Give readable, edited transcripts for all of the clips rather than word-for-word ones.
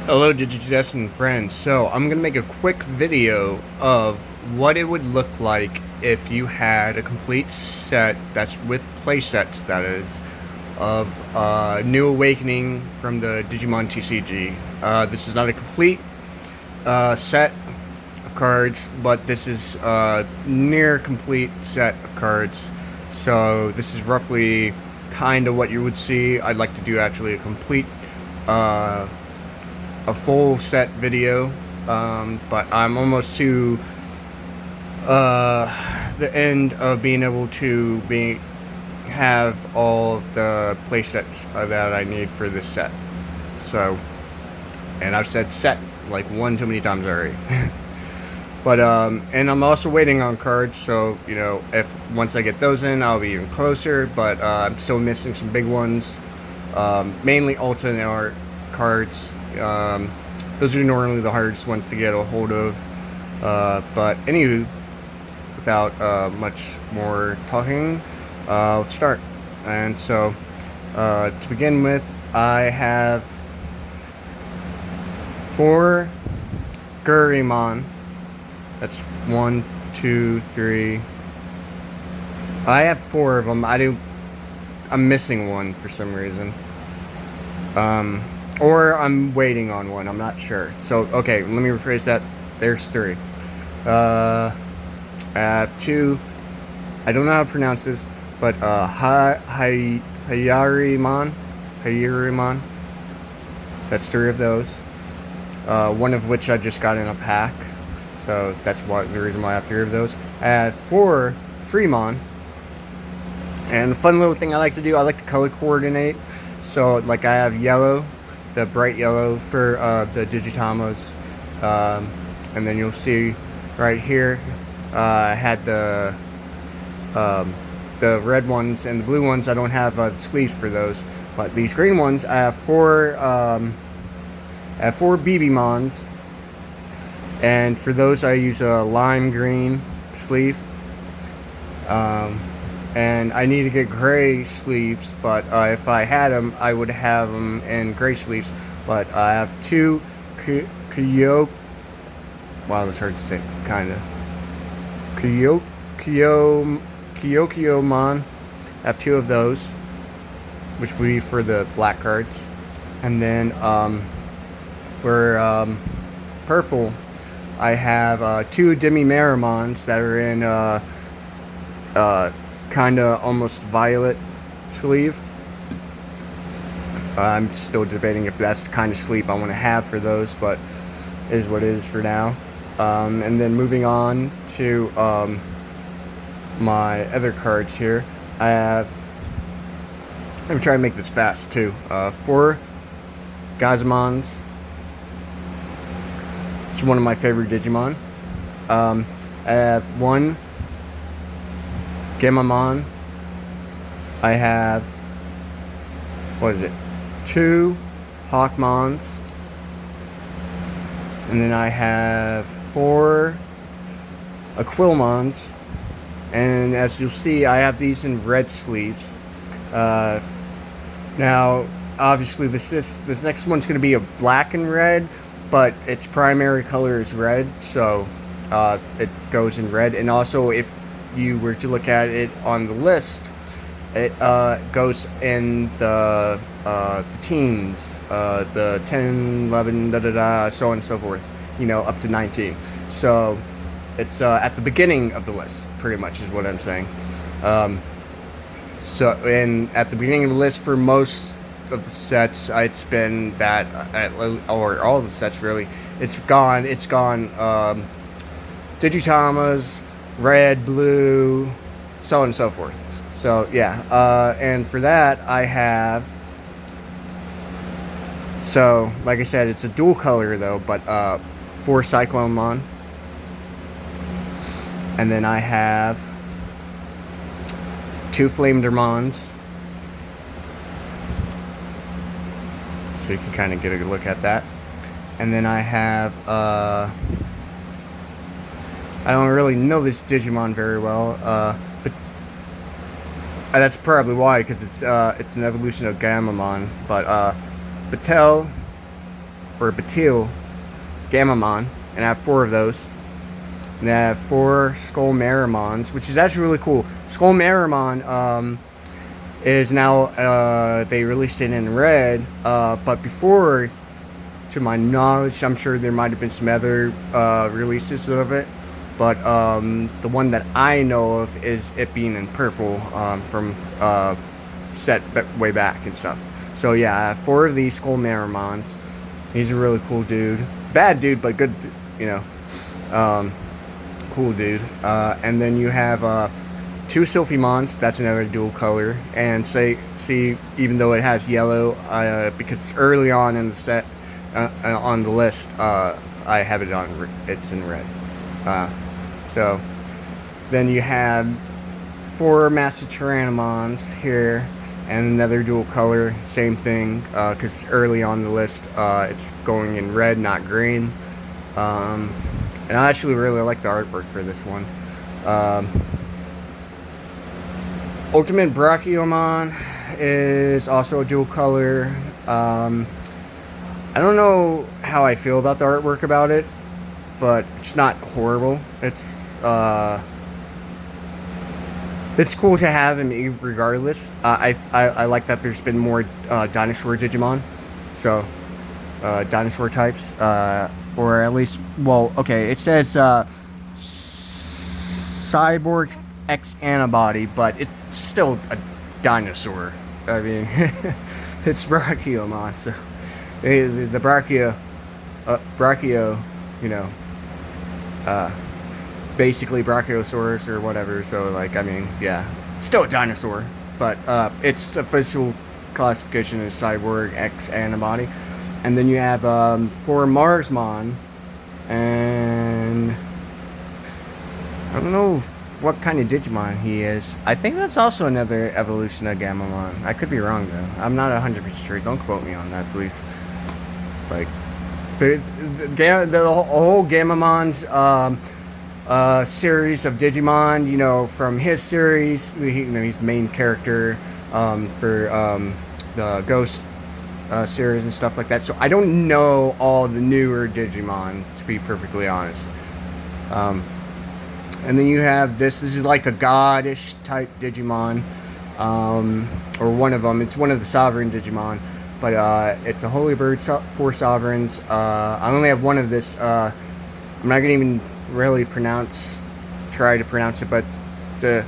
Hello Digidestined friends. So I'm going to make a quick video of what it would look like if you had a complete set, that's with playsets that is, of New Awakening from the Digimon TCG. This is not a complete set of cards, but this is a near complete set of cards. So this is roughly kind of what you would see. I'd like to do actually a complete a full set video, but I'm almost to the end of being able to have all of the playsets that I need for this set. So, and I've said set like one too many times already. But and I'm also waiting on cards, so you know, if once I get those in, I'll be even closer. But I'm still missing some big ones, mainly alternate cards. Those are normally the hardest ones to get a hold of. But anywho, without much more talking, let's start. And so, to begin with, I have 4 Gurimon. That's 1, 2, 3. I have 4 of them. I'm missing one for some reason. Or I'm waiting on one, I'm not sure. So, okay, let me rephrase that. There's 3. I have 2. I don't know how to pronounce this, but Hayarimon. That's 3 of those. One of which I just got in a pack. So that's the reason why I have 3 of those. I have 4 Fremon. And a fun little thing I like to do, I like to color coordinate. So, like, I have yellow, the bright yellow for the Digitamas, and then you'll see right here I had the red ones and the blue ones. I don't have the sleeves for those, but these green ones I have 4 BBmons, and for those I use a lime green sleeve. And I need to get gray sleeves, but if I had them, I would have them in gray sleeves. But I have 2 Kyokyo. Wow, that's hard to say. Kind of. Kyokyo-mon. I have 2 of those, which would be for the black cards. And then for purple, I have 2 Demi-Marimons that are in kind of almost violet sleeve. I'm still debating if that's the kind of sleeve I want to have for those, but it is what it is for now. And then moving on to my other cards here, I have, let me try to make this fast too, 4 Gazmons. It's one of my favorite Digimon. I have 1 Gamamon. I have, what is it, 2 Hawkmons. And then I have 4 Aquilmons. And as you'll see, I have these in red sleeves. Now, obviously this next one's going to be a black and red, but its primary color is red, so it goes in red. And also, if you were to look at it on the list, it goes in the teens, the 10, 11, so on and so forth, you know, up to 19. So it's at the beginning of the list, pretty much is what I'm saying. So, and at the beginning of the list for most of the sets, it's been that, or all the sets really, it's gone Digitamas, red, blue, so on and so forth. So yeah, and for that I have, so like I said, it's a dual color though, but 4 Cyclonemon, and then I have 2 Flamedermons, so you can kind of get a look at that. And then I have I don't really know this Digimon very well, but that's probably why, because it's an evolution of Gamamon. But Batel, or Batil Gamamon, and I have 4 of those. And I have 4 Skull Marimons, which is actually really cool. Skull Marimon is now, they released it in red, but before, to my knowledge, I'm sure there might have been some other releases of it, but the one that I know of is it being in purple from set way back and stuff. So yeah, I have 4 of these Skull Marimons. He's a really cool dude. Bad dude, but good, you know, cool dude. And then you have 2 Sylphimons. That's another dual color. And see, even though it has yellow, because it's early on in the set, on the list, I have it on. It's in red. So then you have 4 Master Tyrannomons here, and another dual color. Same thing, because early on the list, it's going in red, not green. And I actually really like the artwork for this one. Ultimate Brachiomon is also a dual color. I don't know how I feel about the artwork about it, but it's not horrible. It's cool to have him regardless. I like that there's been more dinosaur Digimon, so dinosaur types, or at least, well, okay, it says Cyborg X Antibody, but it's still a dinosaur. I mean, it's Brachiomon, so the Brachio, you know, basically Brachiosaurus or whatever. So, like, I mean, yeah, it's still a dinosaur, but its official classification is Cyborg X Antibody. And then you have 4 Marsmon, and I don't know what kind of Digimon he is. I think that's also another evolution of Gamamon. I could be wrong though. I'm not 100% sure. Don't quote me on that, please. Like, the whole Gamamon's series of Digimon, you know, from his series, he's the main character for the Ghost series and stuff like that. So I don't know all the newer Digimon, to be perfectly honest. And then you have this is like a god-ish type Digimon, or one of them. It's one of the sovereign Digimon, but it's a holy bird for sovereigns. I only have one of this. I'm not gonna even really try to pronounce it, but to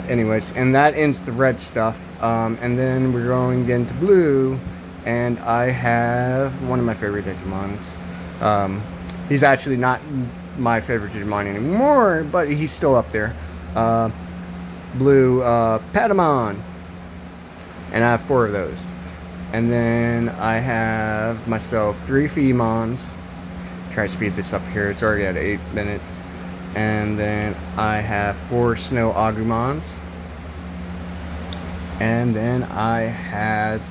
anyways, and that ends the red stuff, and then we're going into blue, and I have one of my favorite Digimons. He's actually not my favorite Digimon anymore, but he's still up there. Blue Patamon, and I have 4 of those. And then I have myself 3 Feemons. Try to speed this up here. It's already at 8 minutes. And then I have 4 Snow Agumons. And then I have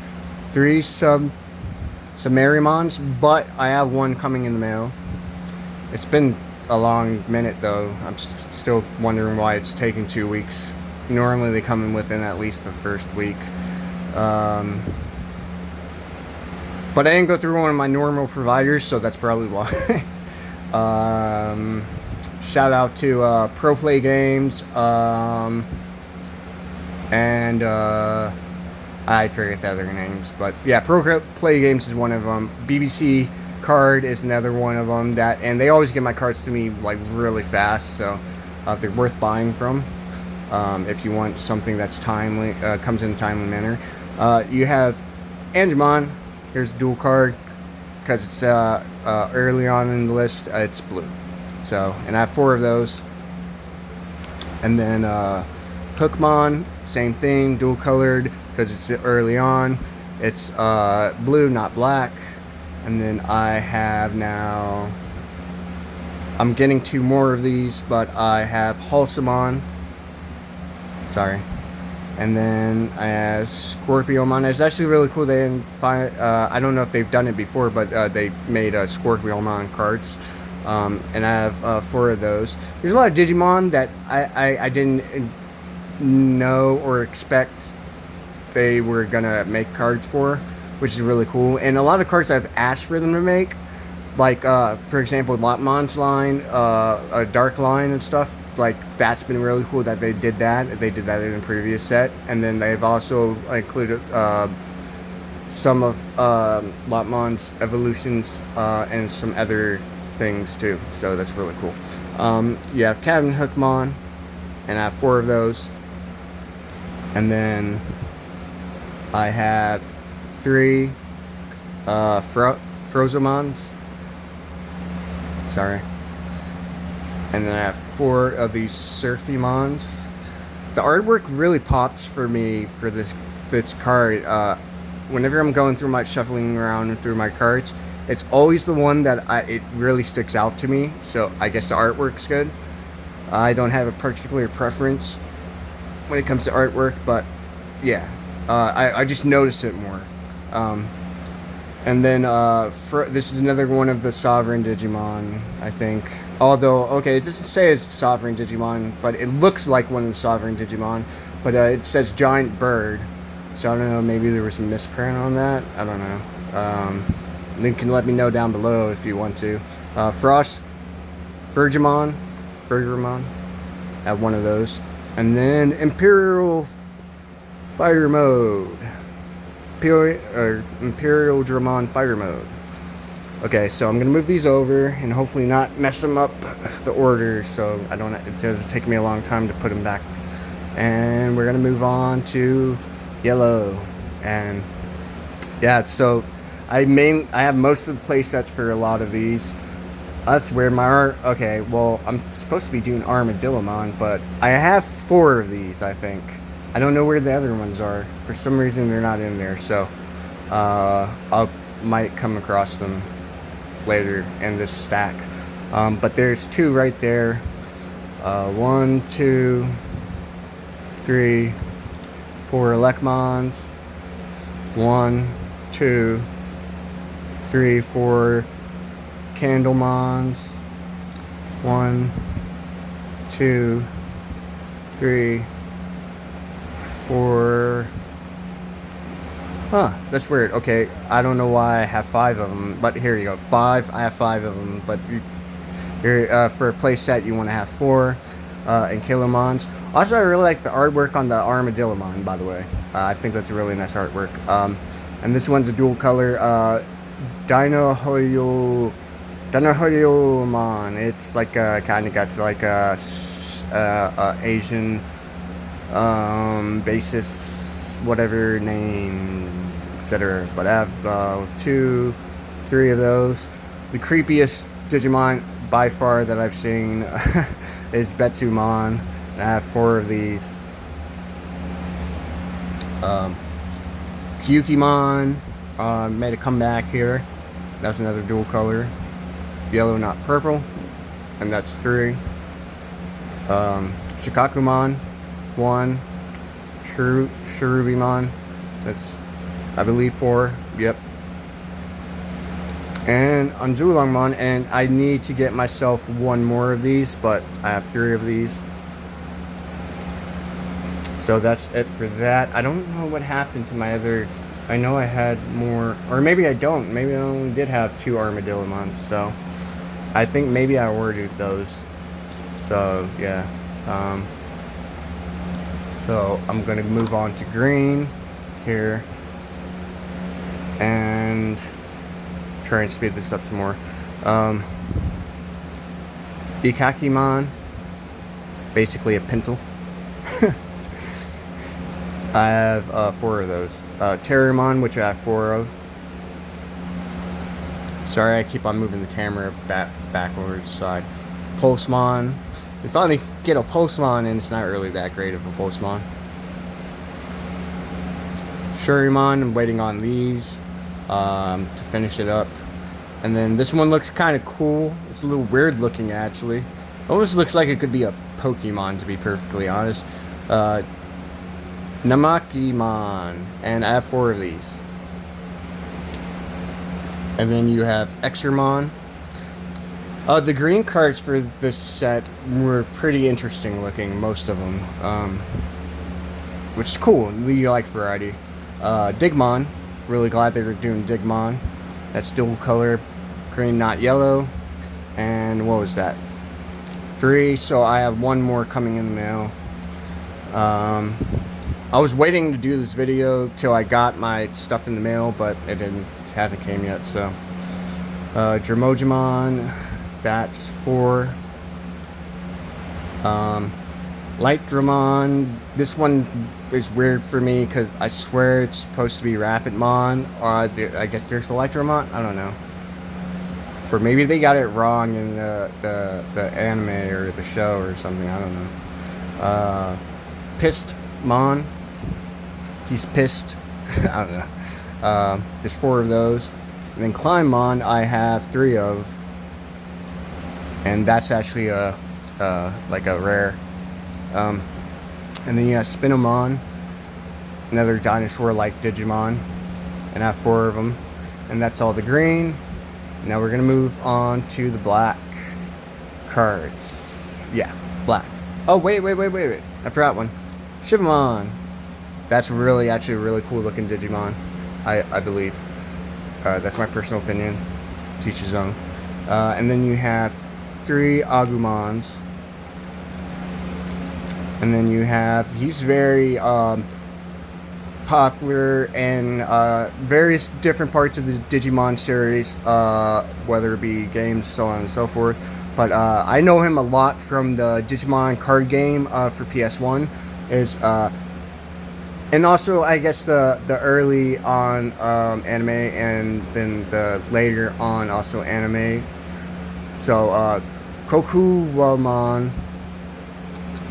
3 Summerimons, but I have 1 coming in the mail. It's been a long minute though. I'm still wondering why it's taking 2 weeks. Normally they come in within at least the first week. But I didn't go through one of my normal providers, so that's probably why. Shout out to Pro Play Games, and I forget the other names, but yeah, Pro Play Games is one of them. BBC Card is another one of them. And they always get my cards to me like really fast, so they're worth buying from if you want something that's timely, comes in a timely manner. You have Angemon. Here's a dual card, because it's early on in the list, it's blue. So, and I have 4 of those. And then Hookmon, same thing, dual colored, because it's early on. It's blue, not black. And then I have now, I'm getting 2 more of these, but I have Halsamon. Sorry. And then I have Scorpiomon. It's actually really cool. They didn't find, I don't know if they've done it before, but they made Scorpiomon cards. And I have 4 of those. There's a lot of Digimon that I didn't know or expect they were gonna make cards for, which is really cool. And a lot of cards I've asked for them to make, like for example, Lotmon's line, a Dark line and stuff. Like that's been really cool that they did that. They did that in a previous set, and then they've also included some of Lotmon's evolutions and some other things too. So that's really cool. Yeah, Cabin Hookmon, and I have 4 of those. And then I have 3 Frozomons. Sorry. And then I have 4 of these Surfymons. The artwork really pops for me for this card. Whenever I'm going through my shuffling around through my cards, it's always the one that it really sticks out to me. So I guess the artwork's good. I don't have a particular preference when it comes to artwork, but yeah, I just notice it more. And then this is another one of the Sovereign Digimon, I think. Although, okay, it doesn't say it's Sovereign Digimon, but it looks like one of the Sovereign Digimon. But it says Giant Bird. So I don't know, maybe there was a misprint on that. I don't know. You can let me know down below if you want to. Frost Virgimon. I have one of those. And then Imperial Fighter Mode. Imperial Dramon Fighter Mode. Okay, so I'm gonna move these over and hopefully not mess them up the order, so I don't. It's gonna take me a long time to put them back. And we're gonna move on to yellow. And yeah, so I have most of the play sets for a lot of these. That's weird. Okay, well, I'm supposed to be doing Armadillomon, but I have 4 of these, I think. I don't know where the other ones are. For some reason, they're not in there, so might come across them later in this stack. But there's 2 right there. 1, 2, 3, 4 Elecmons. 1, 2, 3, 4 Candlemons. 1, 2, 3, 4. Huh, that's weird. Okay, I don't know why I have 5 of them, but here you go. 5. I have 5 of them, but for a play set, you want to have 4 and Kilomons. Also, I really like the artwork on the Armadillomon, by the way. I think that's a really nice artwork. And this one's a dual color Dinohoyomon. It's like kind of got like a Asian basis, whatever name, etc. But I have 2, 3 of those. The creepiest Digimon by far that I've seen is Betsumon. And I have 4 of these. Kyukimon made a comeback here. That's another dual color. Yellow, not purple. And that's 3. Shikakumon, 1. Cherubimon, that's, I believe, 4. Yep. And Anzulongmon, and I need to get myself 1 more of these, but I have 3 of these. So that's it for that. I don't know what happened to my other. I know I had more, or maybe I don't. Maybe I only did have 2 Armadillomons. So I think maybe I ordered those. So yeah. So I'm gonna move on to green here and try and speed this up some more. Ikakimon, basically a pintle. I have 4 of those. Terramon, which I have 4 of. Sorry, I keep on moving the camera backwards side. Pulsemon. We finally get a Pulsemon, and it's not really that great of a Pulsemon. Shurimon, I'm waiting on these to finish it up. And then this one looks kind of cool. It's a little weird looking, actually. Almost looks like it could be a Pokemon, to be perfectly honest. Namakimon, and I have 4 of these. And then you have Exermon. The green cards for this set were pretty interesting looking, most of them. which is cool. We like variety. Digimon, really glad they were doing Digimon. That's dual color, green, not yellow. And what was that? 3. So I have one more coming in the mail. I was waiting to do this video till I got my stuff in the mail, but it hasn't came yet. So Dromojimon, that's 4. Light Dramon, this one is weird for me because I swear it's supposed to be Rapidmon, or I guess there's the Light Dramon, I don't know. Or maybe they got it wrong in the anime or the show or something, I don't know. Pissedmon, he's pissed, I don't know. There's 4 of those. And then Climbmon I have 3 of, and that's actually like a rare. And then you have Spinomon, another dinosaur-like Digimon, and I have 4 of them, and that's all the green. Now we're gonna move on to the black cards. Yeah, black. Oh wait! I forgot one. Shivamon. That's actually a really cool looking Digimon. I believe. That's my personal opinion. Teach his own. And then you have 3 Agumons. And then you have, he's very popular in various different parts of the Digimon series, whether it be games, so on and so forth. But I know him a lot from the Digimon-card-game for PS1. And also, I guess the early on anime, and then the later on also anime. So Kokuwamon,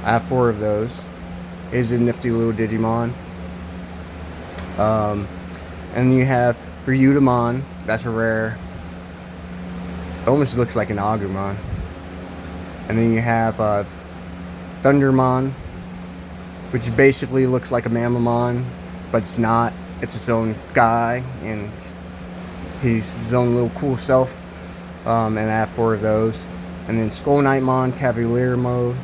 I have 4 of those. Is a nifty little Digimon. And you have Ryutamon, that's a rare. It almost looks like an Agumon. And then you have Thundermon, which basically looks like a Mamamon, but it's not. It's its own guy, and he's his own little cool self. And I have 4 of those. And then Skull Knightmon, Cavalier mode.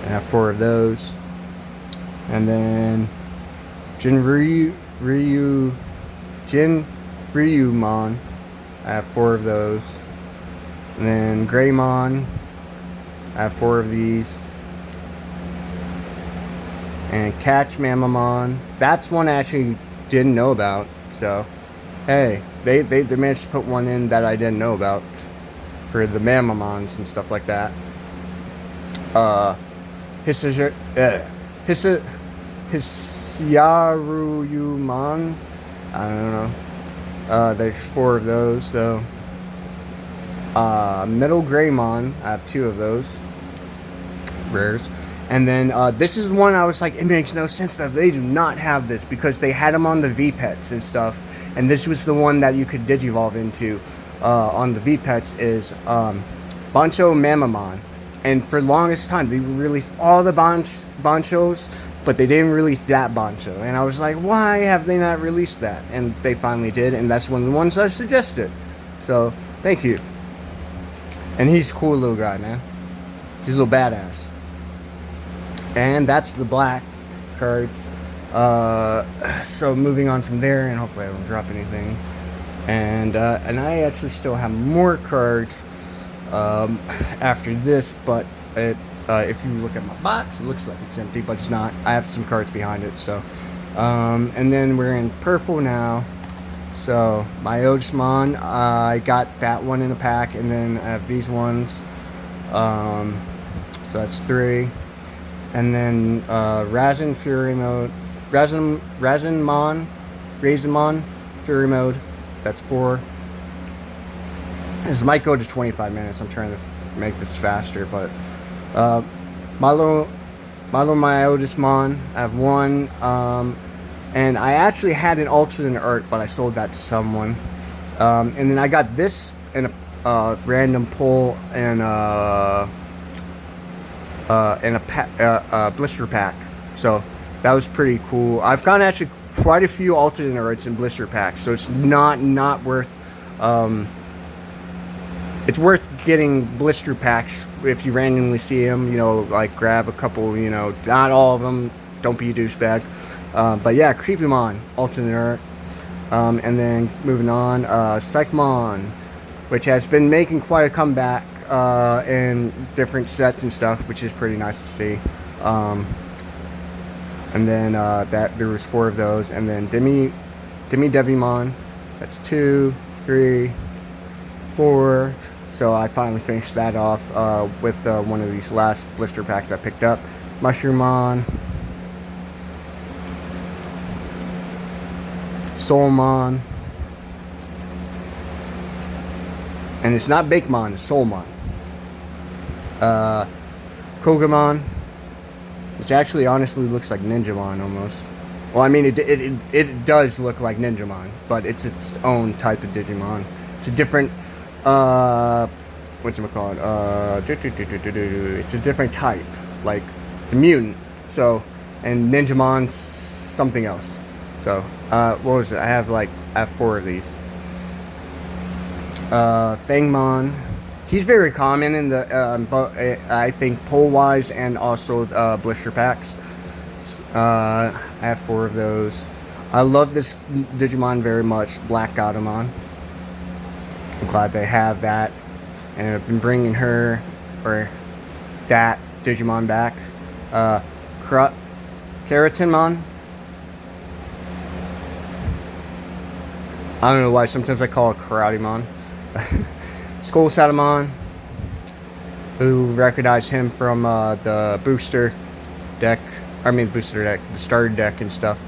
I have 4 of those. And then Ryumon, I have 4 of those. And then Greymon, I have 4 of these. And Catch Mamamon, that's one I actually didn't know about. So, hey, they managed to put one in that I didn't know about for the Mamamons and stuff like that. Hissaruyumon, I don't know. There's 4 of those though. Metal Greymon, I have 2 of those rares. And then this is one I was like, it makes no sense that they do not have this, because they had them on the V-Pets and stuff, and this was the one that you could digivolve into on the V-Pets is Bancho Mamamon. And for the longest time, they released all the Banchos, but they didn't release that Bancho. And I was like, why have they not released that? And they finally did, and that's one of the ones I suggested. So, thank you. And he's a cool little guy, man. He's a little badass. And that's the black cards. So moving on from there, and hopefully I don't drop anything. And I actually still have more cards after this, but if you look at my box, it looks like it's empty, but it's not. I have some cards behind it. So and then we're in purple now. So my Otismon, I got that one in a pack, and then I have these ones. So that's 3. And then Razin Fury mode, Razanmon Fury mode, that's 4. This might go to 25 minutes. I'm trying to make this faster, but Milo Myotismon, I have 1. And I actually had an alternate art, but I sold that to someone. And then I got this in a random pull and in a blister pack. So that was pretty cool. I've gotten actually quite a few alternate arts in blister packs, so it's not worth. It's worth getting blister packs if you randomly see them. You know, like grab a couple. You know, not all of them. Don't be a douchebag. But yeah, Creepymon, alternate art. And then moving on, Psychmon, which has been making quite a comeback in different sets and stuff, which is pretty nice to see. And then that there was 4 of those, and then Devimon, that's 2, 3, 4. So I finally finished that off with one of these last blister packs I picked up. Mushroomon, Soulmon, and it's not Bakemon, it's Soulmon. Kogamon, which actually honestly looks like Ninjamon almost. Well, I mean, it does look like Ninjamon, but it's its own type of Digimon. It's a different, whatchamacallit, it's a different type. Like, it's a mutant, so, and Ninjamon's something else. So, what was it? I have 4 of these. Fangmon. He's very common in the, I think, pull-wise and also blister packs. I have 4 of those. I love this Digimon very much, Black Gatomon. I'm glad they have that. And I've been bringing her, or that Digimon back. Keratinmon. I don't know why, sometimes I call it Karatemon. Skull Satamon, who recognize him from the booster deck. I mean, booster deck, the starter deck and stuff.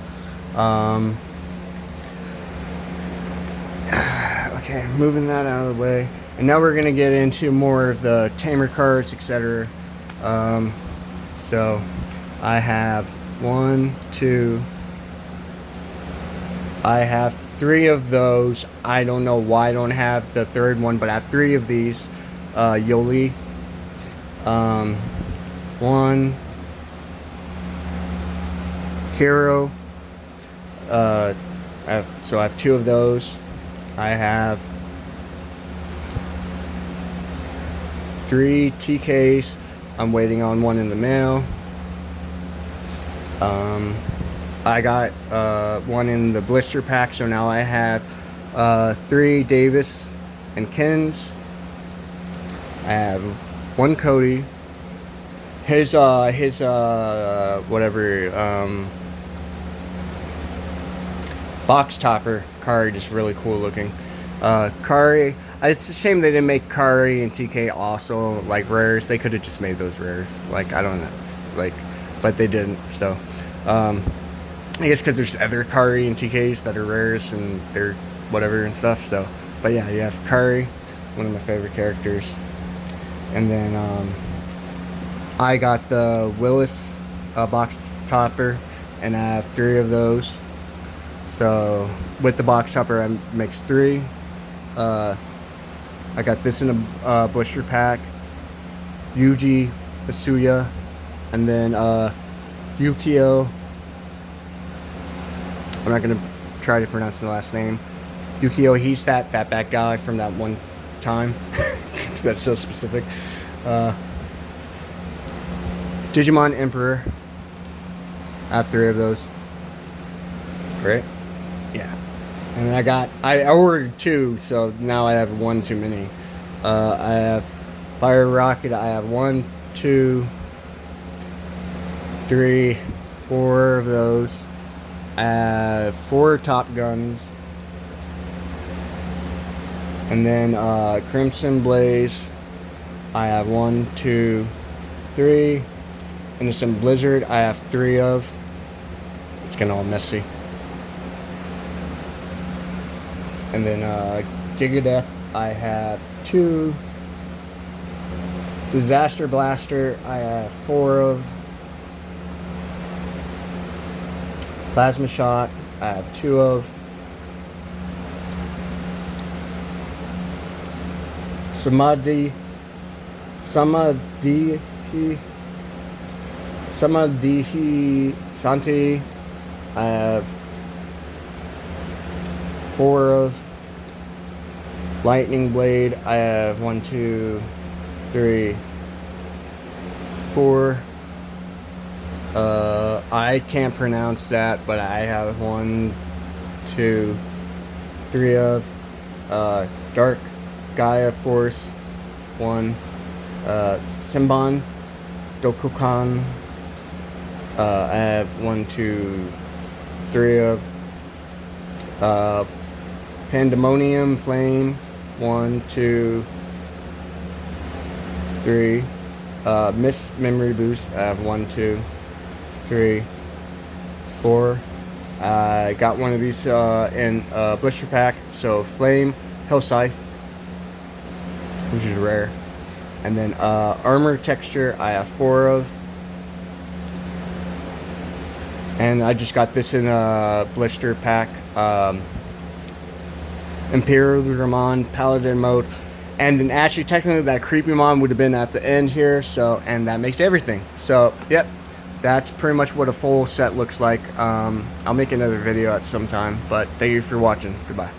Okay, moving that out of the way. And now we're going to get into more of the tamer cards, etc. So, I have 3 of those. I don't know why I don't have the 3rd one, but I have 3 of these. Yoli. 1. Hero. So I have 2 of those. I have 3 TKs. I'm waiting on 1 in the mail. I got 1 in the blister pack, so now I have 3 Davis and Kens. I have 1 Cody. His box topper card is really cool looking. Kari, it's a shame they didn't make Kari and TK also like rares. They could have just made those rares. Like, I don't know, but they didn't. So, I guess because there's other Kari and TKs that are rares and they're whatever and stuff. So, but yeah, you have Kari, one of my favorite characters, and then I got the Willis box topper, and I have 3 of those. So with the box topper, I makes 3. I got this in a blister pack. Yuji Asuya, and then Yukio. I'm not gonna try to pronounce the last name. Yukio, he's that bad guy from that one time. That's so specific. Digimon Emperor. I have 3 of those. Right? Yeah. And I ordered 2, so now I have 1 too many. I have Fire Rocket. I have 1, 2, 3, 4 of those. I have 4 Top Guns. And then Crimson Blaze. I have 1, 2, 3. And then some Blizzard I have 3 of. It's getting all messy. And then Gigadeath I have 2. Disaster Blaster I have 4 of. Plasma Shot I have 2 of. Samadhi Santi I have 4 of. Lightning Blade, I have 1, 2, 3, 4. I can't pronounce that, but I have 1, 2, 3 of. Dark Gaia Force, 1. Simban, Dokukan, I have 1, 2, 3 of. Pandemonium Flame, 1, 2, 3. Miss Memory Boost, I have 1, 2, 3, 4. I got one of these in blister pack. So Flame, Hellscythe, which is rare. And then Armor Texture, I have 4 of. And I just got this in a blister pack. Imperial Dramon, Paladin mode. And then actually technically that Creepymon would have been at the end here. So, and that makes everything. So, yep. That's pretty much what a full set looks like. I'll make another video at some time. But thank you for watching. Goodbye.